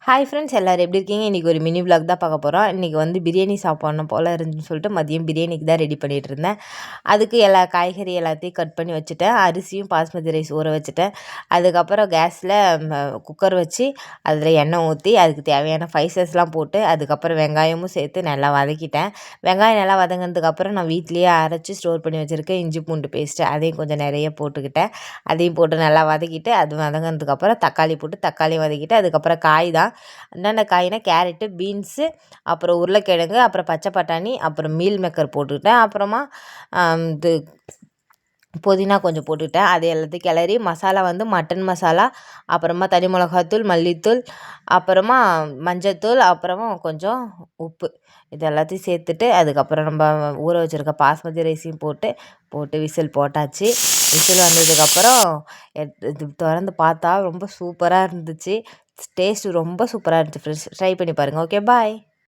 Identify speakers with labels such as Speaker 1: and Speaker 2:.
Speaker 1: Hi friends, எல்லோரும் எப்படி இருக்கீங்க? இன்றைக்கி ஒரு மினி விலாக் தான் பார்க்க போகிறோம். இன்றைக்கி வந்து பிரியாணி சாப்பிட்ணும் போல் இருந்துன்னு சொல்லிட்டு மதியம் பிரியாணிக்கு தான் ரெடி பண்ணிகிட்டு இருந்தேன். அதுக்கு எல்லா காய்கறி எல்லாத்தையும் கட் பண்ணி வச்சுட்டேன். அரிசியும் பாஸ்மதி ரைஸ் ஊற வச்சுட்டேன். அதுக்கப்புறம் கேஸில் குக்கர் வச்சு அதில் எண்ணெய் ஊற்றி அதுக்கு தேவையான ஸ்பைசஸ்லாம் போட்டு அதுக்கப்புறம் வெங்காயமும் சேர்த்து நல்லா வதக்கிட்டேன். வெங்காயம் நல்லா வதங்கினதுக்கப்புறம் நான் வீட்லேயே அரைச்சி ஸ்டோர் பண்ணி வச்சுருக்கேன் இஞ்சி பூண்டு பேஸ்ட்டு அதையும் கொஞ்சம் நிறைய போட்டுக்கிட்டேன். அதையும் போட்டு நல்லா வதக்கிட்டு அது வதங்கினதுக்கப்புறம் தக்காளி போட்டு தக்காளி வதக்கிட்டு அதுக்கப்புறம் காய் தான் என்னென்ன காய்னா கேரட்டு, பீன்ஸு, அப்புறம் உருளைக்கிழங்கு, அப்புறம் பச்சை பட்டாணி, அப்புறம் மீல் மேக்கர் போட்டுக்கிட்டேன். அப்புறமா இது புதினா கொஞ்சம் போட்டுக்கிட்டேன். அது எல்லாத்தையும் கிளறி மசாலா வந்து மட்டன் மசாலா, அப்புறமா தனி மிளகாத்தூள், மல்லித்தூள், அப்புறமா மஞ்சத்தூள், அப்புறமா கொஞ்சம் உப்பு இது எல்லாத்தையும் சேர்த்துட்டு அதுக்கப்புறம் நம்ம ஊற வச்சுருக்க பாஸ்மதி ரைஸையும் போட்டு விசில் போட்டாச்சு. விசில் வந்ததுக்கப்புறம் இது திறந்து பார்த்தா ரொம்ப சூப்பராக இருந்துச்சு. டேஸ்ட்டு ரொம்ப சூப்பராக இருந்துச்சு ஃப்ரெண்ட்ஸ். ட்ரை பண்ணி பாருங்கள். ஓகே, பாய்.